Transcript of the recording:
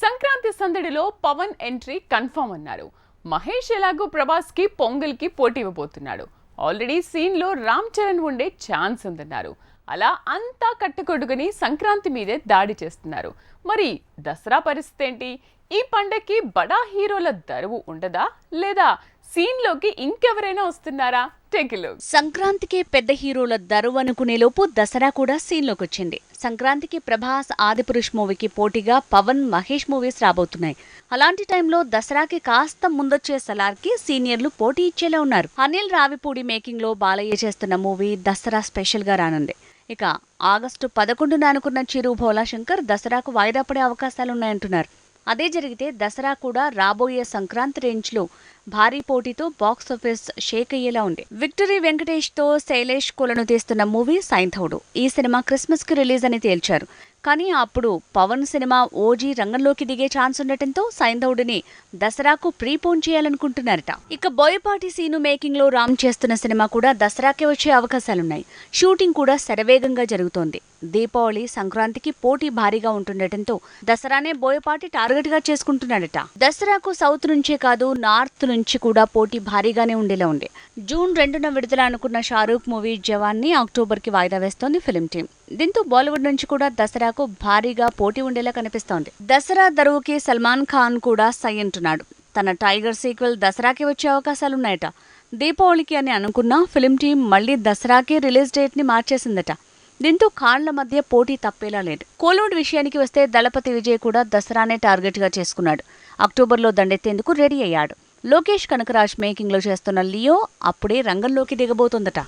సంక్రాంతి సందడిలో Pawan entry confirm అన్నారు. మహేష్ ఎలాగో ప్రభాస్ కి పొంగల్ కి పోటీ ఇవ్వబోతున్నాడు. ఆల్రెడీ సీన్ లో రామ్ చరణ్ ఉండే ఛాన్స్ ఉందన్నారు. అలా అంతా కట్టుకొడుకుని సంక్రాంతి మీదే దాడి చేస్తున్నారు. మరి దసరా పరిస్థితి ఏంటి? ఈ పండక్కి బడా హీరోల దరువు ఉండదా లేదా సీన్ లోకి ఇంకెవరైనా వస్తున్నారా? సంక్రాంతికి పెద్ద హీరోల దరువు అనుకునే లోపు దసరా కూడా సీన్ లోకి వచ్చింది. సంక్రాంతికి ప్రభాస్, ఆదిపురుష్ మూవీకి పోటీగా పవన్, మహేష్ మూవీస్ రాబోతున్నాయి. అలాంటి టైంలో దసరాకి కాస్త ముందొచ్చే సలార్కి సీనియర్లు పోటీ ఇచ్చేలా ఉన్నారు. అనిల్ రావిపూడి మేకింగ్ లో బాలయ్య చేస్తున్న మూవీ దసరా స్పెషల్ గా రానుంది. ఇక ఆగస్టు 11న అనుకున్న చిరు భోలాశంకర్ దసరాకు వాయిదా పడే అవకాశాలున్నాయంటున్నారు. అదే జరిగితే దసరా కూడా రాబోయే సంక్రాంతి రేంజ్ లో భారీ పోటీతో బాక్సాఫీస్ షేక్ అయ్యేలా ఉంది. విక్టరీ వెంకటేష్ తో శైలేష్ కులను తీస్తున్న మూవీ సైంధవుడు. ఈ సినిమా క్రిస్మస్ కి రిలీజ్ అని తేల్చారు. కానీ అప్పుడు పవన్ సినిమా ఓజీ రంగంలోకి దిగే ఛాన్స్ ఉండటంతో సైంధవుడిని దసరాకు ప్రీపోన్ చేయాలనుకుంటున్నారట. ఇక బోయపాటి సీను మేకింగ్ లో రామ్ చేస్తున్న సినిమా కూడా దసరాకే వచ్చే అవకాశాలున్నాయి. షూటింగ్ కూడా శరవేగంగా జరుగుతోంది. దీపావళి, సంక్రాంతికి పోటీ భారీగా ఉంటుండటంతో దసరానే బోయపాటి టార్గెట్ గా చేసుకుంటున్నాడట. దసరాకు సౌత్ నుంచే కాదు నార్త్ నుంచి కూడా పోటీ భారీగానే ఉండేలా ఉంది. జూన్ 2న విడుదల అనుకున్న షారూఖ్ మూవీ జవాన్ ని అక్టోబర్ కి వాయిదా వేస్తోంది ఫిల్మ్ టీం. దీంతో బాలీవుడ్ నుంచి కూడా దసరాకు భారీగా పోటీ ఉండేలా కనిపిస్తోంది. దసరా దరువుకి సల్మాన్ ఖాన్ కూడా సై అంటున్నాడు. తన టైగర్ సీక్వెల్ దసరాకి వచ్చే అవకాశాలున్నాయట. దీపావళికి అని అనుకున్న ఫిల్మ్ టీం మళ్లీ దసరాకి రిలీజ్ డేట్ ని మార్చేసిందట. దీంతో ఖాన్ల మధ్య పోటీ తప్పేలా లేదు. కోలీవుడ్ విషయానికి వస్తే దళపతి విజయ్ కూడా దసరానే టార్గెట్ గా చేసుకున్నాడు. అక్టోబర్లో దండెత్తేందుకు రెడీ అయ్యాడు. లోకేష్ కనకరాజ్ మేకింగ్ లో చేస్తున్న లియో అప్పుడే రంగంలోకి దిగబోతోందట.